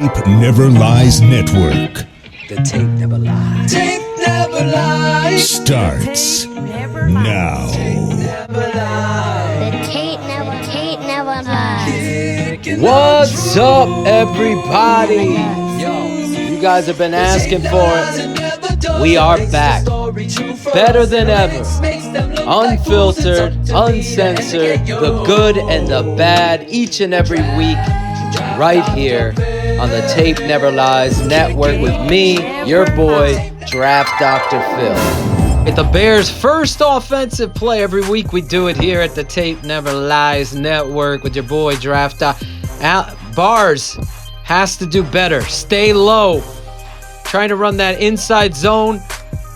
Tape Never Lies Network. The tape never lies. Tape never lies. Starts now. The tape never lies. What's up, everybody? Yo, you guys have been asking for it. We are back. Better than ever. Unfiltered, uncensored, the good and the bad, each and every week, right here on the Tape Never Lies Network with me, your boy, Draft Dr. Phil. At the Bears' first offensive play every week, we do it here at the Tape Never Lies Network with your boy, Draft Dr. Bars has to do better. Stay low. Trying to run that inside zone,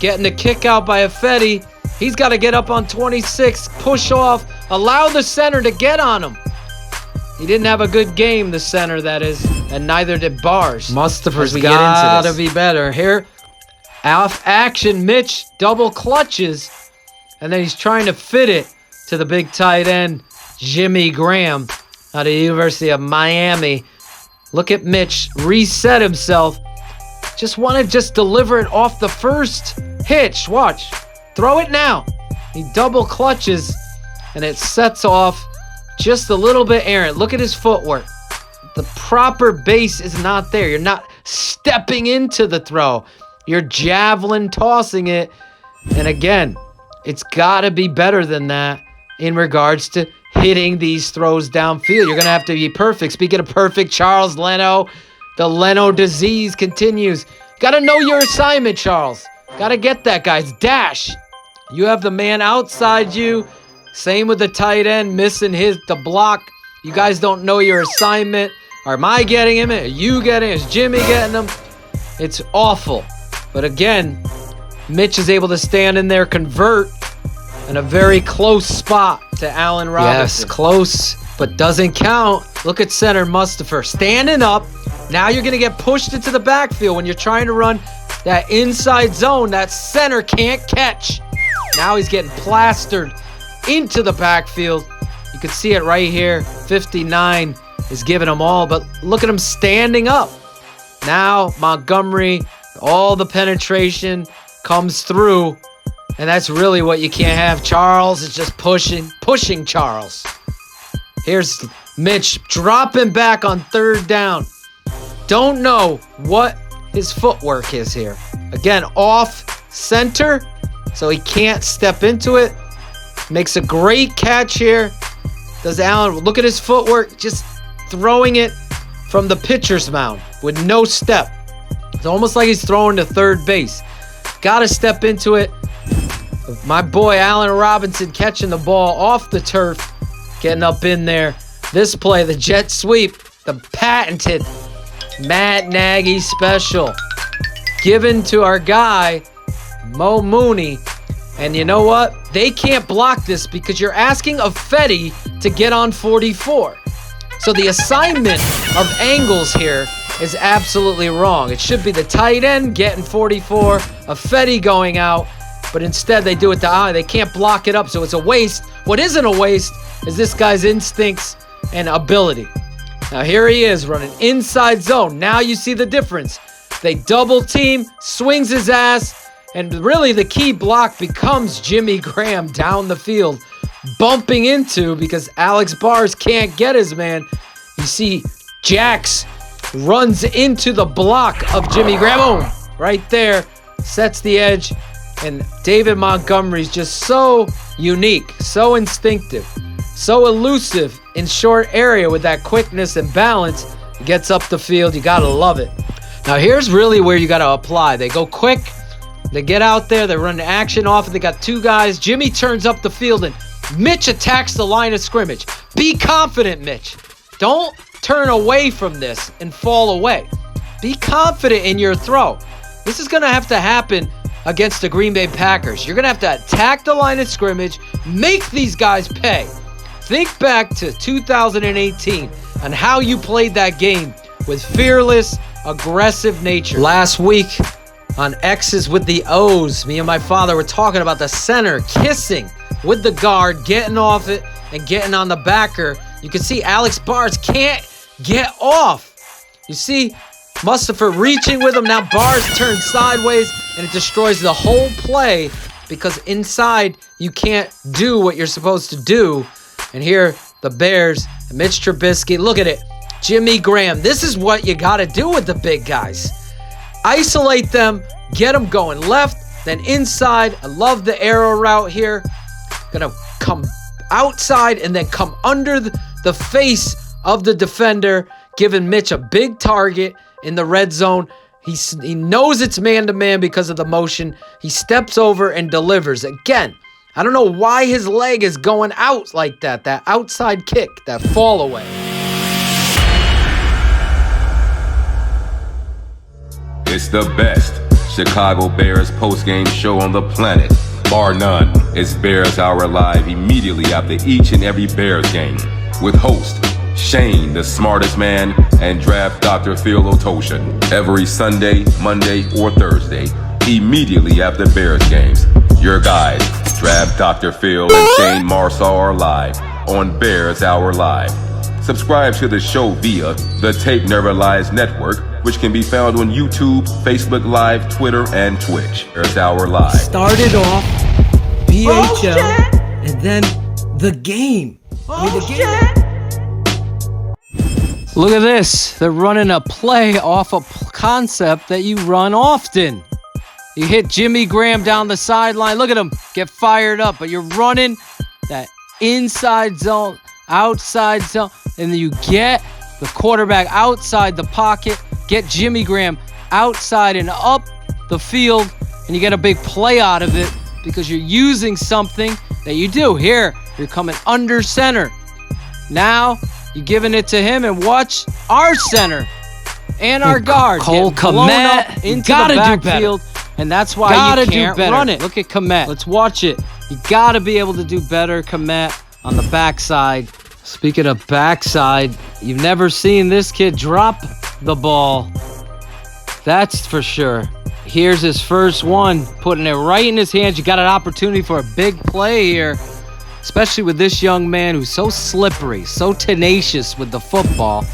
getting the kick out by Ifedi. He's got to get up on 26, push off, allow the center to get on him. He didn't have a good game, the center, that is, and neither did Bars. Mustafa's got to be better. Here, off action, Mitch double clutches, and then he's trying to fit it to the big tight end, Jimmy Graham, out of the University of Miami. Look at Mitch reset himself. Just want to deliver it off the first hitch. Watch. Throw it now. He double clutches, and it sets off just a little bit errant. Look at his footwork. The proper base is not there. You're not stepping into the throw. You're javelin tossing it. And again, it's got to be better than that in regards to hitting these throws downfield. You're going to have to be perfect. Speaking of perfect, Charles Leno, the Leno disease continues. Got to know your assignment, Charles. Got to get that, guys. Dash. You have the man outside you. Same with the tight end, missing the block. You guys don't know your assignment. Am I getting him? Are you getting him? Is Jimmy getting him? It's awful. But again, Mitch is able to stand in there, convert in a very close spot to Allen Robinson. Yes, close, but doesn't count. Look at center Mustafa standing up. Now you're going to get pushed into the backfield when you're trying to run that inside zone. That center can't catch. Now he's getting plastered into the backfield. You can see it right here. 59 is giving him all, but look at him standing up. Now Montgomery, all the penetration comes through, and that's really what you can't have. Charles is just pushing Charles. Here's Mitch dropping back on third down. Don't know what his footwork is here. Again, off center, so he can't step into it. Makes a great catch here. Does Allen, look at his footwork, just throwing it from the pitcher's mound with no step. It's almost like he's throwing to third base. Got to step into it. My boy Allen Robinson catching the ball off the turf, getting up in there. This play, the jet sweep, the patented Matt Nagy special, given to our guy, Mo Mooney. And you know what? They can't block this because you're asking Ifedi to get on 44. So the assignment of angles here is absolutely wrong. It should be the tight end getting 44, Ifedi going out, but instead they do it to eye. They can't block it up, so it's a waste. What isn't a waste is this guy's instincts and ability. Now here he is running inside zone. Now you see the difference. They double team, swings his ass, and really the key block becomes Jimmy Graham down the field, bumping into, because Alex Bars can't get his man. You see jags runs into the block of Jimmy Graham. Boom, right there, sets the edge. And David Montgomery's just so unique, so instinctive, so elusive in short area with that quickness and balance. He gets up the field. You got to love it. Now here's really where you got to apply. They go quick. They get out there, they run action off, and they got two guys. Jimmy turns up the field, and Mitch attacks the line of scrimmage. Be confident, Mitch. Don't turn away from this and fall away. Be confident in your throw. This is going to have to happen against the Green Bay Packers. You're going to have to attack the line of scrimmage, make these guys pay. Think back to 2018 and how you played that game with fearless, aggressive nature. Last week, on X's with the O's, me and my father were talking about the center kissing with the guard, getting off it and getting on the backer. You can see Alex Bars can't get off. You see, Mustafa reaching with him. Now Barrs turns sideways, and it destroys the whole play because inside you can't do what you're supposed to do. And here, the Bears, Mitch Trubisky, look at it. Jimmy Graham, this is what you got to do with the big guys. Isolate them, get them going left, then inside. I love the arrow route here. Gonna come outside and then come under the face of the defender, giving Mitch a big target in the red zone. He knows it's man-to-man because of the motion. He steps over and delivers. Again, I don't know why his leg is going out like that. That outside kick, that fall away. It's the best Chicago Bears postgame show on the planet. Bar none, it's Bears Hour Live immediately after each and every Bears game. With host Shane, the smartest man, and draft Dr. Phil Otosha. Every Sunday, Monday, or Thursday, immediately after Bears games. Your guys, Draft Dr. Phil and Shane Marsaw are live on Bears Hour Live. Subscribe to the show via the Tape Never Lies Network, which can be found on YouTube, Facebook Live, Twitter, and Twitch. Bears Hour Live. Started off BHL and then the game. Look at this. They're running a play off a concept that you run often. You hit Jimmy Graham down the sideline. Look at him get fired up. But you're running that inside zone, outside zone, and then you get the quarterback outside the pocket, get Jimmy Graham outside and up the field, and you get a big play out of it because you're using something that you do. Here, you're coming under center. Now, you're giving it to him, and watch our center and our guard Cole get blown Kmet, up into gotta the do backfield, and that's why you can't run it. Look at Kmet. Let's watch it. You got to be able to do better, Kmet, on the backside. Speaking of backside, you've never seen this kid drop the ball. That's for sure. Here's his first one, putting it right in his hands. You got an opportunity for a big play here, especially with this young man who's so slippery, so tenacious with the football.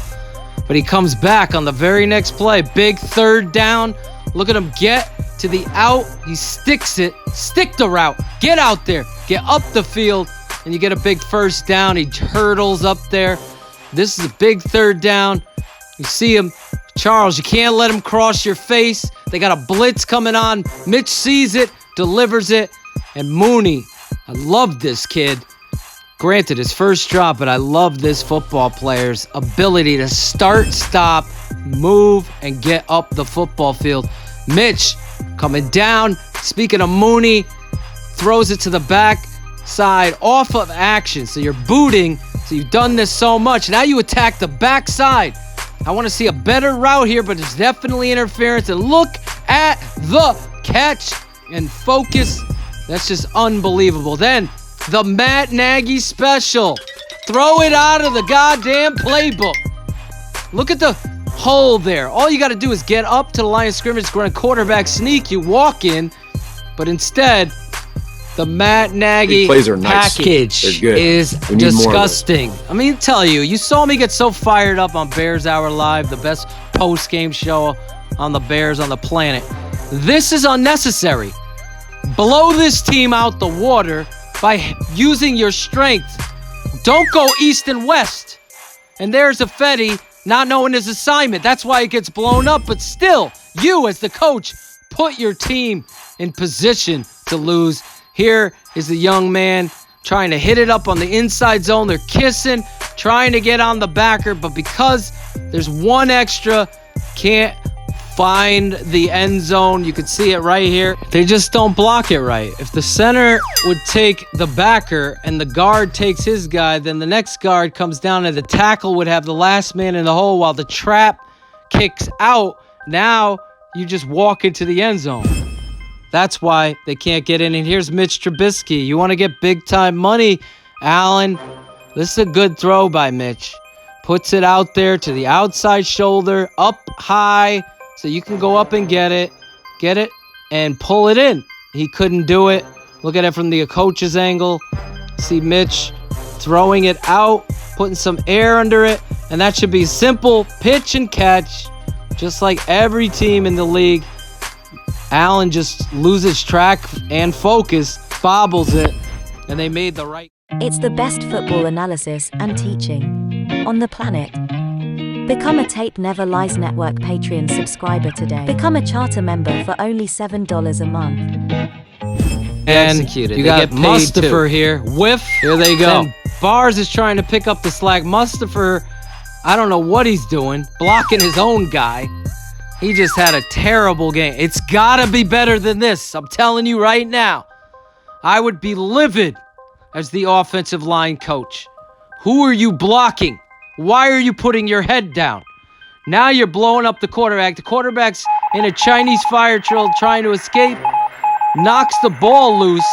But he comes back on the very next play. Big third down. Look at him get to the out. He sticks it. Stick the route. Get out there. Get up the field. And you get a big first down. He hurdles up there. This is a big third down. You see him. Charles, you can't let him cross your face. They got a blitz coming on. Mitch sees it, delivers it. And Mooney, I love this kid. Granted, his first drop, but I love this football player's ability to start, stop, move, and get up the football field. Mitch coming down. Speaking of Mooney, throws it to the back side off of action. So you're booting. So you've done this so much. Now you attack the backside. I want to see a better route here, but it's definitely interference. And look at the catch and focus. That's just unbelievable. Then the Matt Nagy special. Throw it out of the goddamn playbook. Look at the hole there. All you got to do is get up to the line of scrimmage, run a quarterback sneak. You walk in, but instead, the Matt Nagy package is disgusting. I mean, tell you, you saw me get so fired up on Bears Hour Live, the best post-game show on the Bears on the planet. This is unnecessary. Blow this team out the water by using your strength. Don't go east and west. And there's Fetty not knowing his assignment. That's why it gets blown up. But still, you as the coach, put your team in position to lose. Here is the young man trying to hit it up on the inside zone. They're kissing, trying to get on the backer, but because there's one extra, can't find the end zone. You can see it right here. They just don't block it right. If the center would take the backer and the guard takes his guy, then the next guard comes down and the tackle would have the last man in the hole while the trap kicks out. Now you just walk into the end zone. That's why they can't get in. And here's Mitch Trubisky. You want to get big-time money, Allen? This is a good throw by Mitch. Puts it out there to the outside shoulder, up high, so you can go up and get it, and pull it in. He couldn't do it. Look at it from the coach's angle. See Mitch throwing it out, putting some air under it, and that should be simple pitch and catch. Just like every team in the league, Allen just loses track and focus, bobbles it, and they made the right. It's the best football analysis and teaching on the planet. Become a Tape Never Lies Network Patreon subscriber today. Become a charter member for only $7 a month. And Executed. you They got get paid Mustafa too. here. Whiff. Here they go. Then Bars is trying to pick up the slack. Mustafa, I don't know what he's doing, blocking his own guy. He just had a terrible game. It's gotta be better than this. I'm telling you right now. I would be livid as the offensive line coach. Who are you blocking? Why are you putting your head down? Now you're blowing up the quarterback. The quarterback's in a Chinese fire drill trying to escape, knocks the ball loose,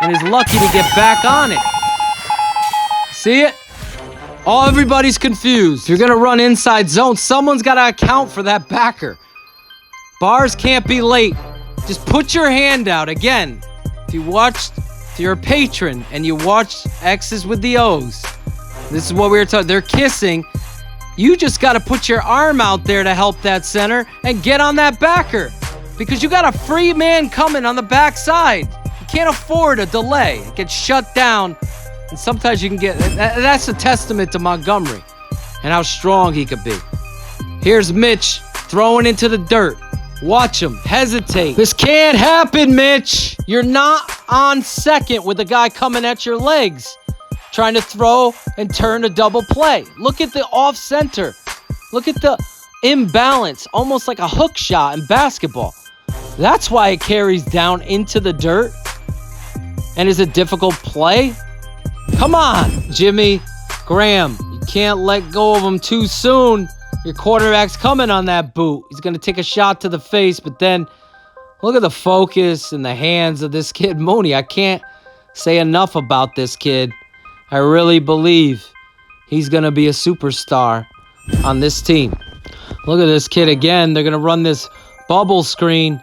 and is lucky to get back on it. See it? Everybody's confused. If you're going to run inside zone, someone's got to account for that backer. Bars can't be late. Just put your hand out. Again, if you're a patron and you watch X's with the O's, this is what we were talking. They're kissing. You just got to put your arm out there to help that center and get on that backer because you got a free man coming on the backside. You can't afford a delay. It gets shut down. And sometimes you can get, that's a testament to Montgomery and how strong he could be. Here's Mitch throwing into the dirt. Watch him hesitate. This can't happen, Mitch. You're not on second with a guy coming at your legs, trying to throw and turn a double play. Look at the off center. Look at the imbalance, almost like a hook shot in basketball. That's why it carries down into the dirt and is a difficult play. Come on, Jimmy Graham. You can't let go of him too soon. Your quarterback's coming on that boot. He's going to take a shot to the face, but then look at the focus and the hands of this kid, Mooney. I can't say enough about this kid. I really believe he's going to be a superstar on this team. Look at this kid again. They're going to run this bubble screen.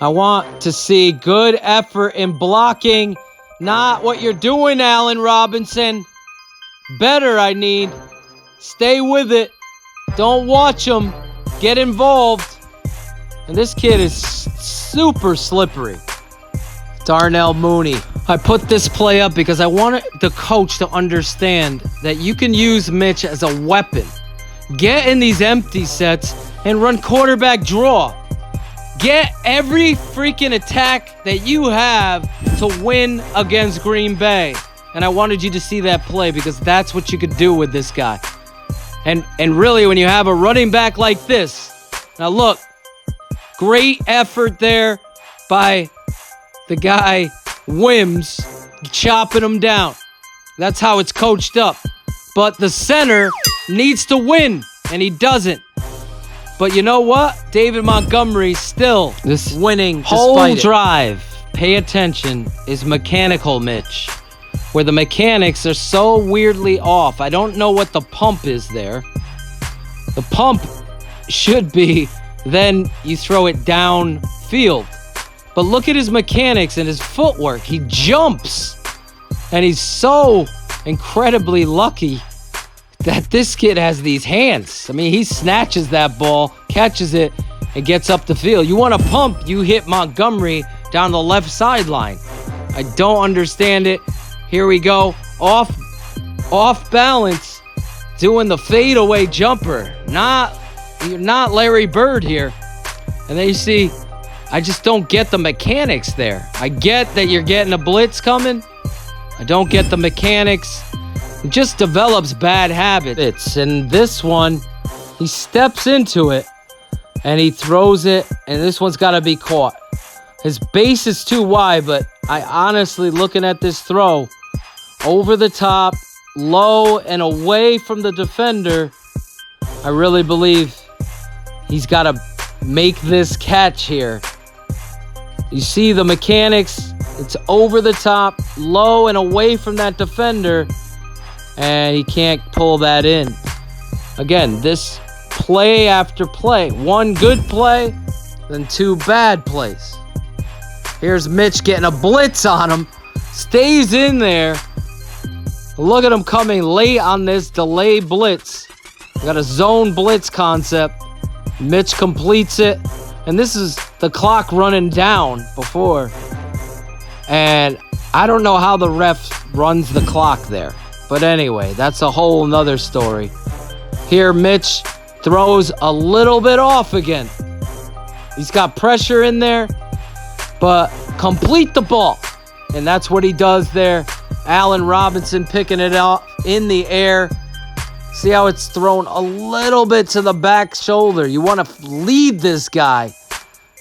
I want to see good effort in blocking. Not what you're doing, Allen Robinson. Better, I need. Stay with it. Don't watch him. Get involved. And this kid is super slippery. Darnell Mooney. I put this play up because I wanted the coach to understand that you can use Mitch as a weapon. Get in these empty sets and run quarterback draw. Get every freaking attack that you have to win against Green Bay. And I wanted you to see that play because that's what you could do with this guy. And really, when you have a running back like this, now look, great effort there by the guy Wims, chopping him down. That's how it's coached up. But the center needs to win, and he doesn't. But you know what? David Montgomery still winning whole drive. Pay attention, is mechanical, Mitch. Where the mechanics are so weirdly off. I don't know what the pump is there. The pump should be, then you throw it downfield. But look at his mechanics and his footwork. He jumps. And he's so incredibly lucky that this kid has these hands. I mean, he snatches that ball, catches it, and gets up the field. You want to pump, you hit Montgomery down the left sideline. I don't understand it. Here we go. Off balance, doing the fadeaway jumper. You're not Larry Bird here. And then you see, I just don't get the mechanics there. I get that you're getting a blitz coming. I don't get the mechanics. He just develops bad habits. And this one, he steps into it and he throws it, and this one's got to be caught. His base is too wide, but I honestly, looking at this throw, over the top, low and away from the defender, I really believe he's got to make this catch here. You see the mechanics, it's over the top, low and away from that defender, and he can't pull that in. Again, this play after play, one good play, then two bad plays. Here's Mitch getting a blitz on him, stays in there. Look at him coming late on this delay blitz. We got a zone blitz concept. Mitch completes it. And this is the clock running down before. And I don't know how the ref runs the clock there. But anyway, that's a whole nother story. Here, Mitch throws a little bit off again. He's got pressure in there, but complete the ball. And that's what he does there. Allen Robinson picking it up in the air. See how it's thrown a little bit to the back shoulder. You want to lead this guy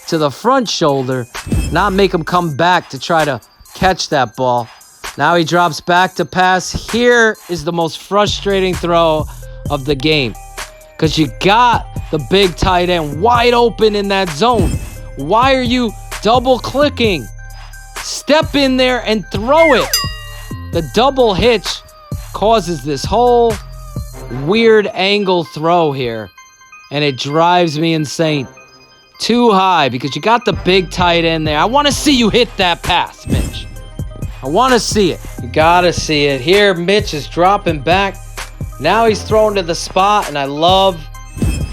to the front shoulder, not make him come back to try to catch that ball. Now he drops back to pass. Here is the most frustrating throw of the game, because you got the big tight end wide open in that zone. Why are you double clicking? Step in there and throw it. The double hitch causes this whole weird angle throw here, and it drives me insane. Too high, because you got the big tight end there. I want to see you hit that pass, Mitch. I want to see it. You got to see it. Here, Mitch is dropping back. Now he's throwing to the spot, and I love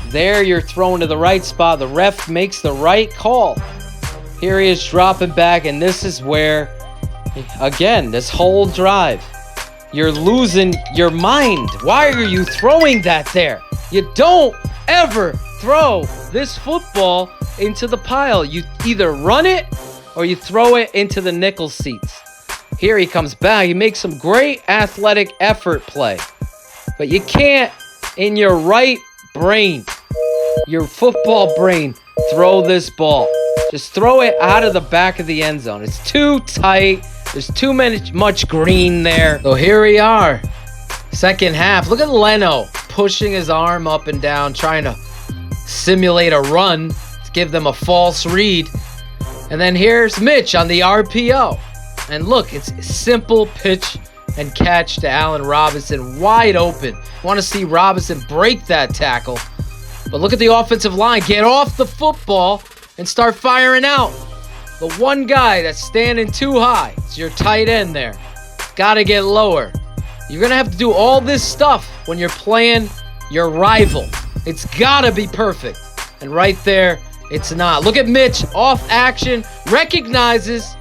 there you're throwing to the right spot. The ref makes the right call. Here he is dropping back, and this is where, again, this whole drive, you're losing your mind. Why are you throwing that there? You don't ever throw this football into the pile. You either run it or you throw it into the nickel seats. Here he comes back. He makes some great athletic effort play. But you can't, in your right brain, your football brain, throw this ball. Just throw it out of the back of the end zone. It's too tight. There's too much green there. So here we are. Second half. Look at Leno pushing his arm up and down, trying to simulate a run to give them a false read. And then here's Mitch on the RPO. And look, it's simple pitch and catch to Allen Robinson, wide open. Want to see Robinson break that tackle. But look at the offensive line. Get off the football and start firing out. The one guy that's standing too high, it's your tight end there. Got to get lower. You're going to have to do all this stuff when you're playing your rival. It's got to be perfect. And right there, it's not. Look at Mitch, off action, recognizes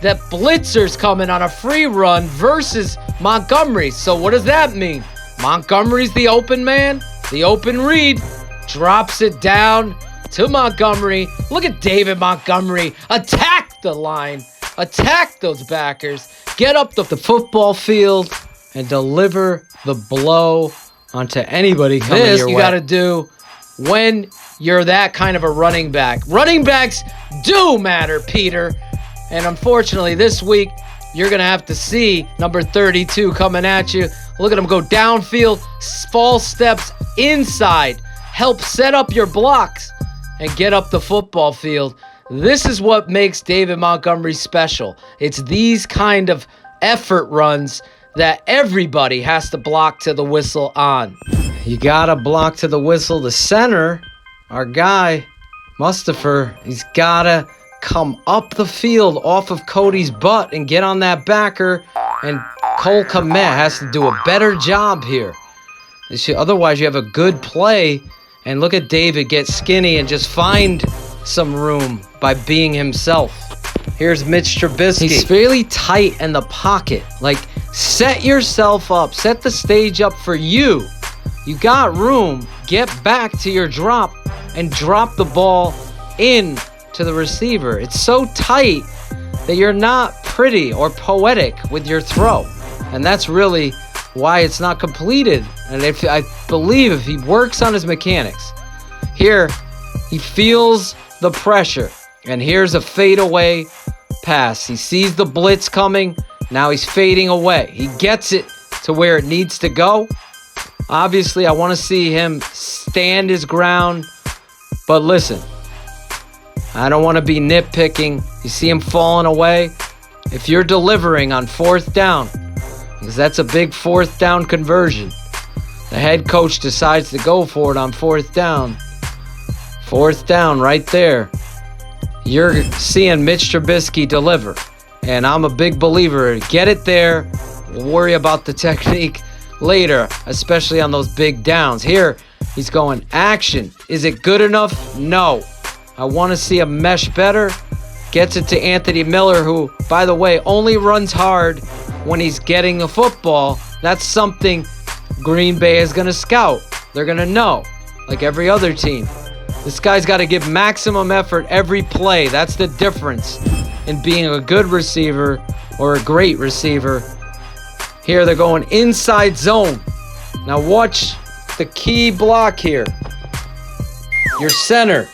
that blitzer's coming on a free run versus Montgomery. So what does that mean? Montgomery's the open man, the open read, drops it down to Montgomery. Look at David Montgomery. Attack the line. Attack those backers. Get up the football field and deliver the blow onto anybody coming your way. You got to do when you're that kind of a running back. Running backs do matter, Peter. And unfortunately, this week, you're going to have to see number 32 coming at you. Look at him go downfield, false steps inside, help set up your blocks, and get up the football field. This is what makes David Montgomery special. It's these kind of effort runs that everybody has to block to the whistle on. You got to block to the whistle. The center, our guy, Mustafa, he's got to come up the field off of Cody's butt and get on that backer, and Cole Kmet has to do a better job here. Otherwise, you have a good play, and look at David get skinny and just find some room by being himself. Here's Mitch Trubisky. He's fairly tight in the pocket. Like, set yourself up. Set the stage up for you. You got room. Get back to your drop and drop the ball in to the receiver. It's so tight that you're not pretty or poetic with your throw. And that's really why it's not completed. And I believe if he works on his mechanics, here he feels the pressure. And here's a fadeaway pass. He sees the blitz coming. Now he's fading away. He gets it to where it needs to go. Obviously, I want to see him stand his ground. But listen, I don't want to be nitpicking. You see him falling away. If you're delivering on fourth down, because that's a big fourth down conversion, the head coach decides to go for it on fourth down. Fourth down right there. You're seeing Mitch Trubisky deliver. And I'm a big believer. Get it there. We'll worry about the technique later, especially on those big downs. Here, He's going action. Is it good enough? No. I want to see him mesh better. Gets it to Anthony Miller, who, by the way, only runs hard when he's getting the football. That's something Green Bay is going to scout. They're going to know, like every other team. This guy's got to give maximum effort every play. That's the difference in being a good receiver or a great receiver. Here they're going inside zone. Now watch the key block here. Your center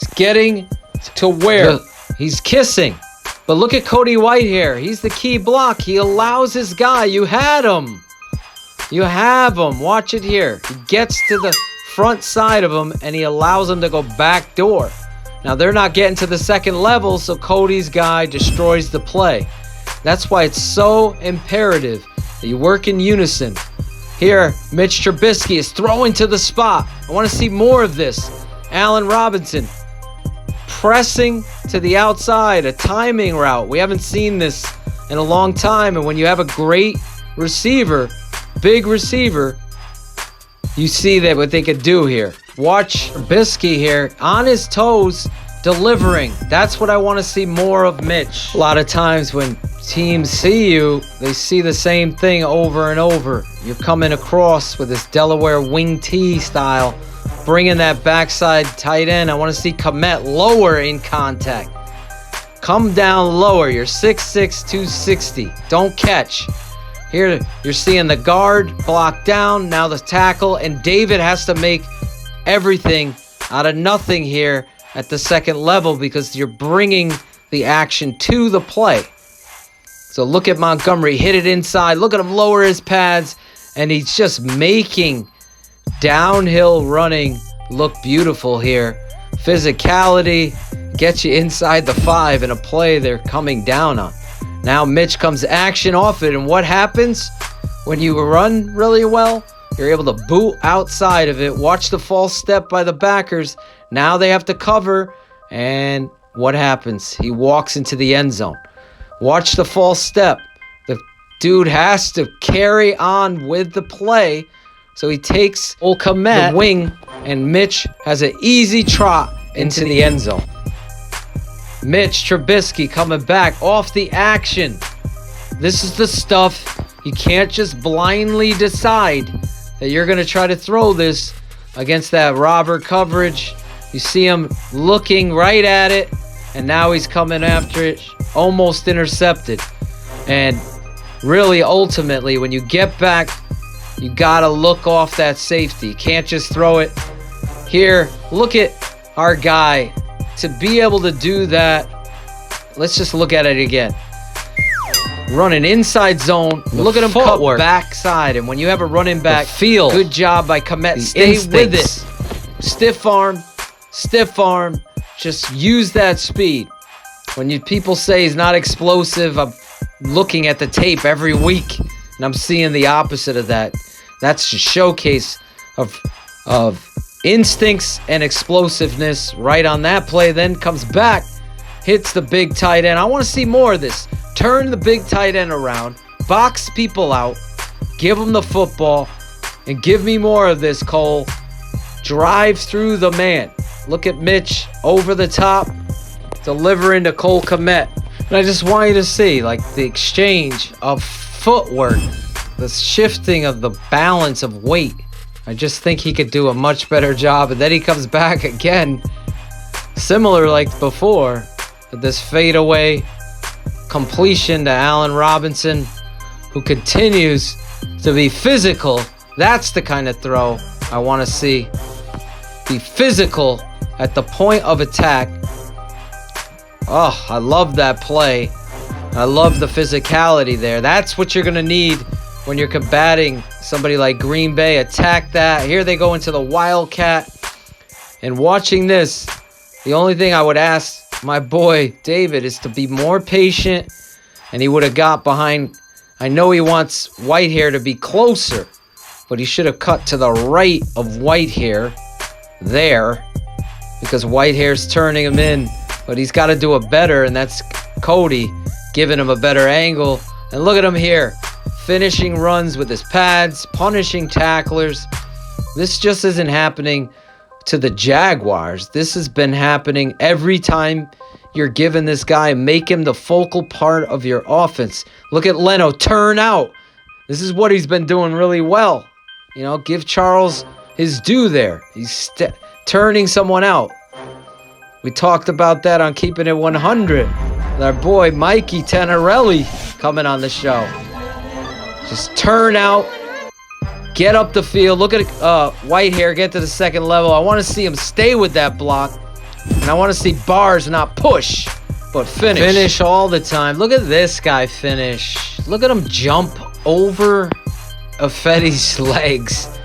is getting to where? He's kissing. But look at Cody White here. He's the key block. He allows his guy. You had him. You have him. Watch it here. He gets to the front side of him, and he allows him to go back door. Now, they're not getting to the second level, so Cody's guy destroys the play. That's why it's so imperative that you work in unison. Here, Mitch Trubisky is throwing to the spot. I want to see more of this. Allen Robinson pressing to the outside, a timing route. We haven't seen this in a long time, and when you have a great receiver, big receiver, you see that what they could do here. Watch Trubisky here on his toes, delivering. That's what I want to see more of Mitch. A lot of times when teams see you, they see the same thing over and over. You're coming across with this Delaware wing T style, bringing that backside tight end. I want to see Kmet lower in contact. Come down lower. You're 6'6", 260. Don't catch. Here you're seeing the guard block down, now the tackle, and David has to make everything out of nothing here at the second level because you're bringing the action to the play. So look at Montgomery, hit it inside, look at him lower his pads, and he's just making downhill running look beautiful here. Physicality gets you inside the 5 in a play they're coming down on. Now Mitch comes action off it, and what happens when you run really well? You're able to boot outside of it. Watch the false step by the backers. Now they have to cover, and what happens? He walks into the end zone. Watch the false step. The dude has to carry on with the play, so he takes Kmet, the wing, and Mitch has an easy trot into the end zone. Mitch Trubisky coming back off the action. This is the stuff you can't just blindly decide that you're going to try to throw this against that robber coverage. You see him looking right at it, and now he's coming after it, almost intercepted. And really, ultimately, when you get back, you got to look off that safety. You can't just throw it. Here, look at our guy. To be able to do that, let's just look at it again. Running inside zone. Look at him cut backside. And when you have a running back, feel good job by Kmet. Stay with it. Stiff arm. Just use that speed. When people say he's not explosive, I'm looking at the tape every week, and I'm seeing the opposite of that. That's a showcase of instincts and explosiveness right on that play. Then comes back, hits the big tight end. I want to see more of this. Turn the big tight end around, box people out, give them the football, and give me more of this, Cole. Drive through the man. Look at Mitch over the top, delivering to Cole Kmet. And I just want you to see, like, the exchange of footwork, the shifting of the balance of weight. I just think he could do a much better job. And then he comes back again, similar like before, with this fadeaway completion to Allen Robinson, who continues to be physical. That's the kind of throw I want to see. Be physical at the point of attack. Oh, I love that play. I love the physicality there. That's what you're going to need when you're combating somebody like Green Bay. Attack that. Here they go into the Wildcat. And watching this, the only thing I would ask my boy David is to be more patient, and he would have got behind. I know he wants Whitehair to be closer, but he should have cut to the right of Whitehair there, because Whitehair's turning him in. But he's got to do it better, and that's Cody giving him a better angle. And look at him here, finishing runs with his pads, punishing tacklers. This just isn't happening to the Jaguars. This has been happening every time you're giving this guy, make him the focal part of your offense. Look at Leno, turn out. This is what he's been doing really well. You know, give Charles his due there. He's turning someone out. We talked about that on Keeping It 100. With our boy Mikey Tenorelli coming on the show. Just turn out, get up the field. Look at Whitehair get to the second level. I want to see him stay with that block. And I want to see bars not push, but finish. Finish all the time. Look at this guy finish. Look at him jump over Affetti's legs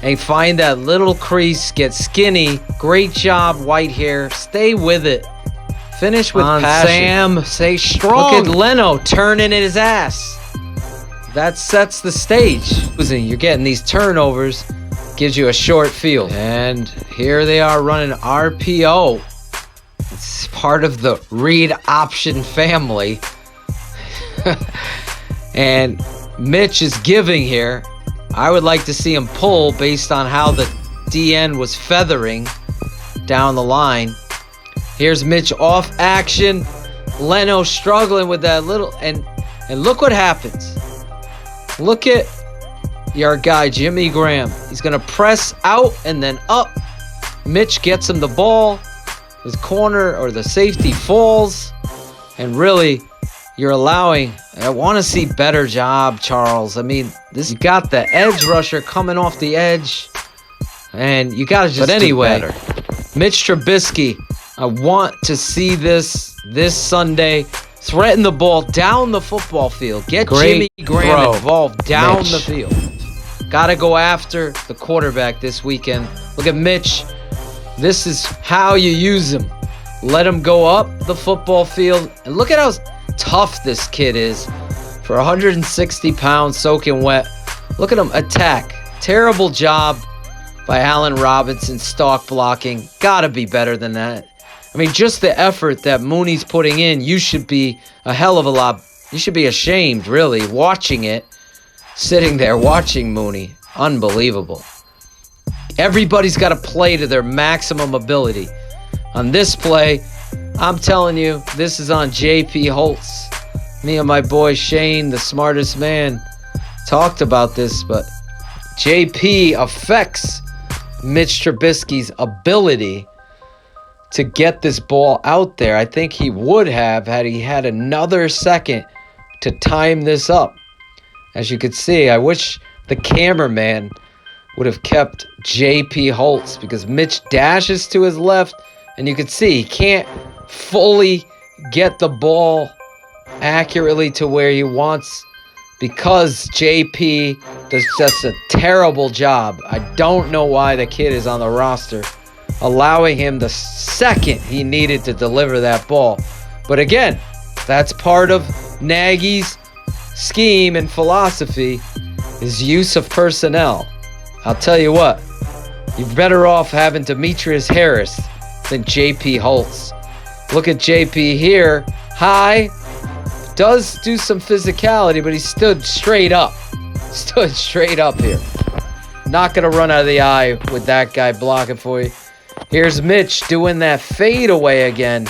and find that little crease, get skinny. Great job, Whitehair. Stay with it. Finish with passion. Sam, stay strong. Look at Leno turning his ass. That sets the stage. You're getting these turnovers, gives you a short field. And here they are running RPO. It's part of the read option family. And Mitch is giving here. I would like to see him pull based on how the DN was feathering down the line. Here's Mitch off action. Leno struggling with that little, and look what happens. Look at your guy, Jimmy Graham. He's going to press out and then up. Mitch gets him the ball. His corner or the safety falls. And really, you're allowing, I want to see better job, Charles. I mean, you got the edge rusher coming off the edge. And you got to just do better. Mitch Trubisky, I want to see this Sunday. Threaten the ball down the football field. Get Jimmy Graham involved down the field. Got to go after the quarterback this weekend. Look at Mitch. This is how you use him. Let him go up the football field. And look at how tough this kid is. For 160 pounds, soaking wet. Look at him attack. Terrible job by Allen Robinson, stalk blocking. Got to be better than that. I mean, just the effort that Mooney's putting in, you should be a hell of a lot. You should be ashamed, really, watching it. Sitting there watching Mooney. Unbelievable. Everybody's got to play to their maximum ability. On this play, I'm telling you, this is on J.P. Holtz. Me and my boy Shane, the smartest man, talked about this, but J.P. affects Mitch Trubisky's ability to get this ball out there. I think he would have had he had another second to time this up. As you could see, I wish the cameraman would have kept J.P. Holtz because Mitch dashes to his left and you could see he can't fully get the ball accurately to where he wants because J.P. does just a terrible job. I don't know why the kid is on the roster, allowing him the second he needed to deliver that ball. But again, that's part of Nagy's scheme and philosophy, is use of personnel. I'll tell you what, you're better off having Demetrius Harris than J.P. Holtz. Look at J.P. here, high, does do some physicality, but he stood straight up. Stood straight up here. Not going to run out of the eye with that guy blocking for you. Here's Mitch doing that fadeaway again.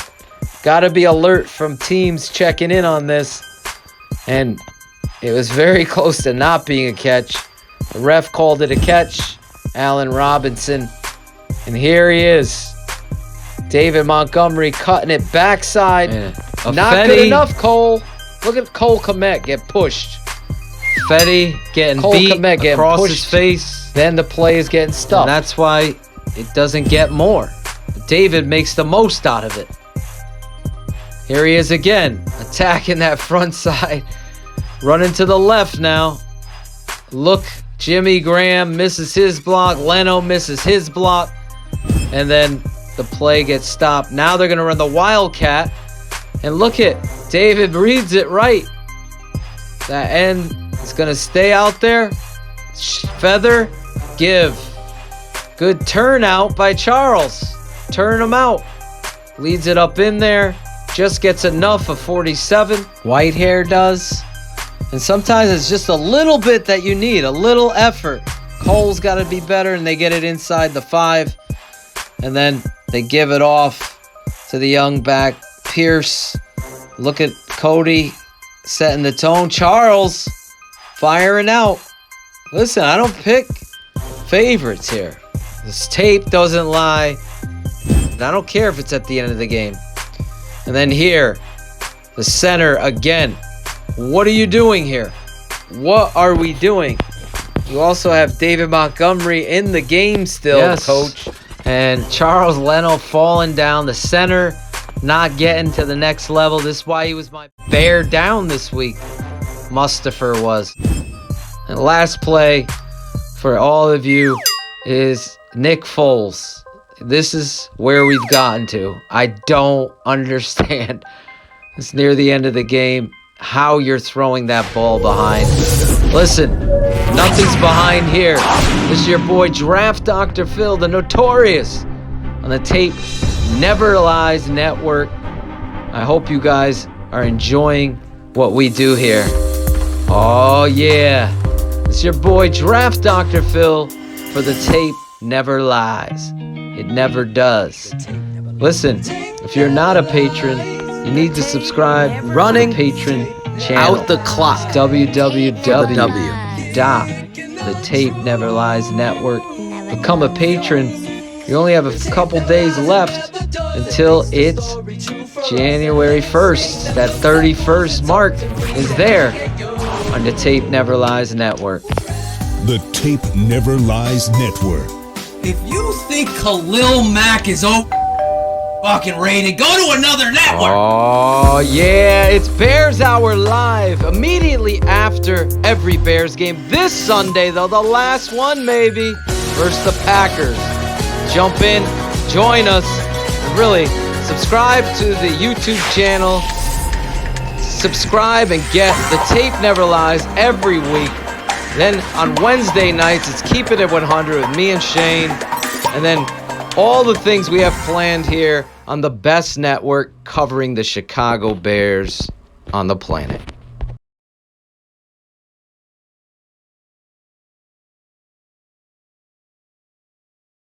Got to be alert from teams checking in on this. And it was very close to not being a catch. The ref called it a catch. Allen Robinson. And here he is. David Montgomery cutting it backside. Not good enough, Cole. Look at Cole Kmet get pushed. Fetty getting Cole beat Kmet getting across pushed. his face. Then the play is getting stuffed. And that's why it doesn't get more. David makes the most out of it. Here he is again, attacking that front side. Running to the left now. Look, Jimmy Graham misses his block. Leno misses his block. And then the play gets stopped. Now they're going to run the Wildcat. And look at David reads it right. That end is going to stay out there. Feather, give. Good turnout by Charles. Turn him out. Leads it up in there. Just gets enough of 47. Whitehair does. And sometimes it's just a little bit that you need. A little effort. Cole's got to be better, and they get it inside the 5. And then they give it off to the young back, Pierce. Look at Cody setting the tone. Charles firing out. Listen, I don't pick favorites here. This tape doesn't lie. And I don't care if it's at the end of the game. And then here, the center again. What are you doing here? What are we doing? You also have David Montgomery in the game still, Yes. coach. And Charles Leno falling down the center, not getting to the next level. This is why he was my bear down this week. Mustafer was. And last play for all of you is Nick Foles. This is where we've gotten to. I don't understand. It's near the end of the game. How you're throwing that ball behind. Listen, nothing's behind here. This is your boy Draft Dr. Phil, the notorious, on the Tape Never Lies Network. I hope you guys are enjoying what we do here. Oh yeah, it's your boy Draft Dr. Phil for the Tape Never Lies. It never does. Listen, if you're not a patron, you need to subscribe. Running patron channel. Out the clock. www.thetapeneverliesnetwork. Become a patron. You only have a couple days left until it's January 1st. That 31st mark is there on the Tape Never Lies Network. The Tape Never Lies Network. If you think Khalil Mack is fucking rated, go to another network. Oh, yeah, it's Bears Hour Live immediately after every Bears game. This Sunday, though, the last one maybe, versus the Packers. Jump in, join us, and really subscribe to the YouTube channel. Subscribe and get the Tape Never Lies every week. Then on Wednesday nights, it's Keep It at 100 with me and Shane. And then all the things we have planned here on the best network covering the Chicago Bears on the planet.